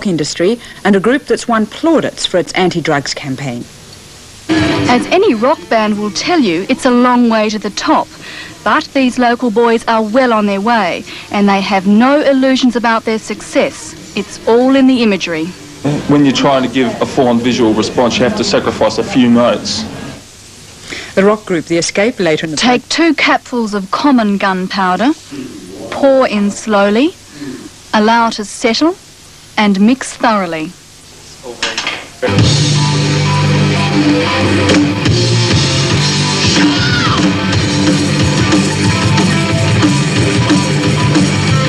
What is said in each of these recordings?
rock industry and a group that's won plaudits for its anti-drugs campaign. As any rock band will tell you, it's a long way to the top. But these local boys are well on their way, and they have no illusions about their success. It's all in the imagery. When you're trying to give a full-on visual response, you have to sacrifice a few notes. The rock group The Escape later in the... Take 2 capfuls of common gunpowder, pour in slowly, allow to settle, and mix thoroughly.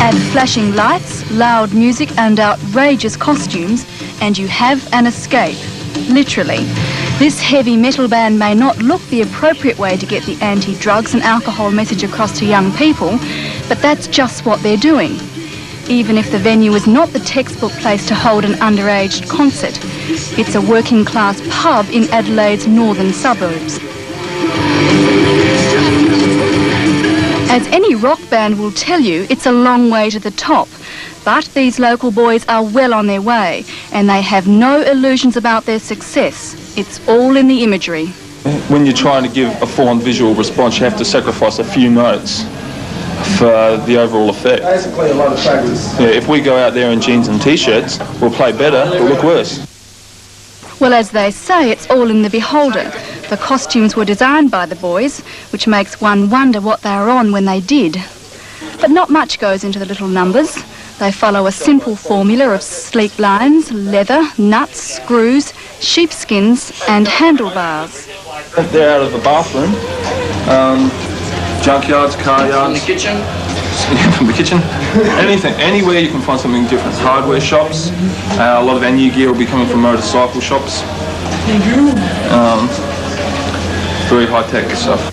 Add flashing lights, loud music and outrageous costumes, and you have an escape. Literally. This heavy metal band may not look the appropriate way to get the anti-drugs and alcohol message across to young people, but that's just what they're doing. Even if the venue is not the textbook place to hold an underaged concert, it's a working-class pub in Adelaide's northern suburbs. As any rock band will tell you, it's a long way to the top. But these local boys are well on their way, and they have no illusions about their success. It's all in the imagery. When you're trying to give a full-on visual response, you have to sacrifice a few notes for the overall effect. Basically a lot of practice. Yeah, if we go out there in jeans and t-shirts, we'll play better, but look worse. Well, as they say, it's all in the beholder. The costumes were designed by the boys, which makes one wonder what they were on when they did. But not much goes into the little numbers. They follow a simple formula of sleek lines, leather, nuts, screws, sheepskins and handlebars. They're out of the bathroom, junkyards, car yards. From the kitchen? From the kitchen. Anything, anywhere you can find something different. Hardware shops, a lot of our new gear will be coming from motorcycle shops. Very high-tech stuff.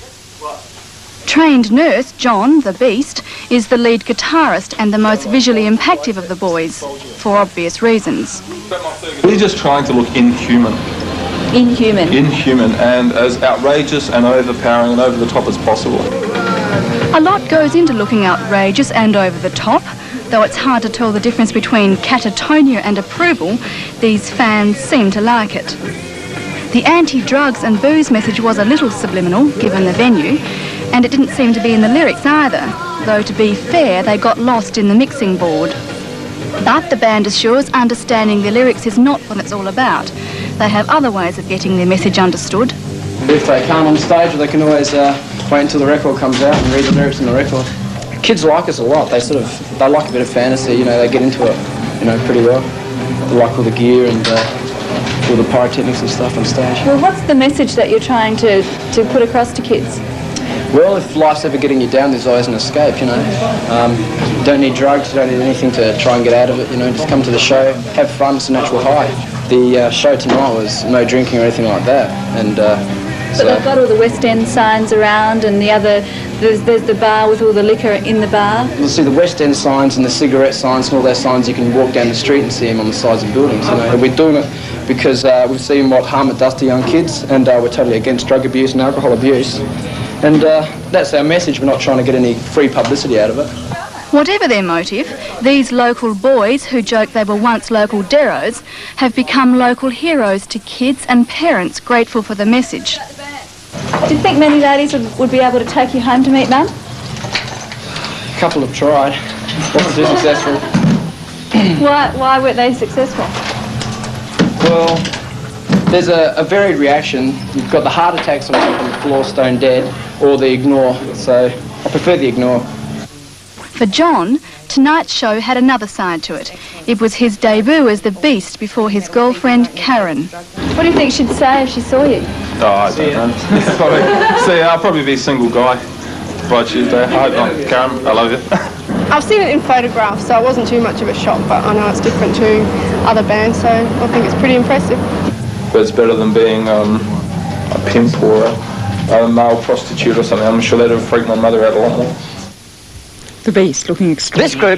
Trained nurse John, the Beast, is the lead guitarist and the most visually impactful of the boys, for obvious reasons. We're just trying to look inhuman. Inhuman? Inhuman, and as outrageous and overpowering and over the top as possible. A lot goes into looking outrageous and over the top. Though it's hard to tell the difference between catatonia and approval, these fans seem to like it. The anti-drugs and booze message was a little subliminal, given the venue, and it didn't seem to be in the lyrics either, though to be fair, they got lost in the mixing board. But the band assures understanding the lyrics is not what it's all about. They have other ways of getting their message understood. If they can't on stage, they can always wait until the record comes out and read the lyrics in the record. Kids like us a lot. They like a bit of fantasy, you know, they get into it, you know, pretty well. They like all the gear and all the pyrotechnics and stuff on stage. Well, what's the message that you're trying to put across to kids? Well, if life's ever getting you down, there's always an escape, you know. You don't need drugs, you don't need anything to try and get out of it, you know. Just come to the show, have fun, it's a natural high. The show tonight was no drinking or anything like that. And but they've got all the West End signs around, and there's the bar with all the liquor in the bar. You'll see the West End signs and the cigarette signs and all those signs. You can walk down the street and see them on the sides of buildings, you know. And we're doing it because we've seen what harm it does to young kids, and we're totally against drug abuse and alcohol abuse. And that's our message. We're not trying to get any free publicity out of it. Whatever their motive, these local boys, who joked they were once local deros, have become local heroes to kids and parents grateful for the message. Do you think many ladies would be able to take you home to meet Mum? A couple have tried. Wasn't too successful. Why weren't they successful? Well, there's a varied reaction. You've got the heart attacks on the floor, stone dead, or the ignore. So I prefer the ignore. For John, tonight's show had another side to it. It was his debut as the Beast before his girlfriend, Karen. What do you think she'd say if she saw you? Oh, I don't know. See, I'll probably be a single guy by Tuesday. I hope not. Karen, I love you. I've seen it in photographs, so it wasn't too much of a shock, but I know it's different to other bands, so I think it's pretty impressive. But it's better than being a pimp or a male prostitute or something. I'm sure that would freak my mother out a lot more. The Beast looking extraordinary. This group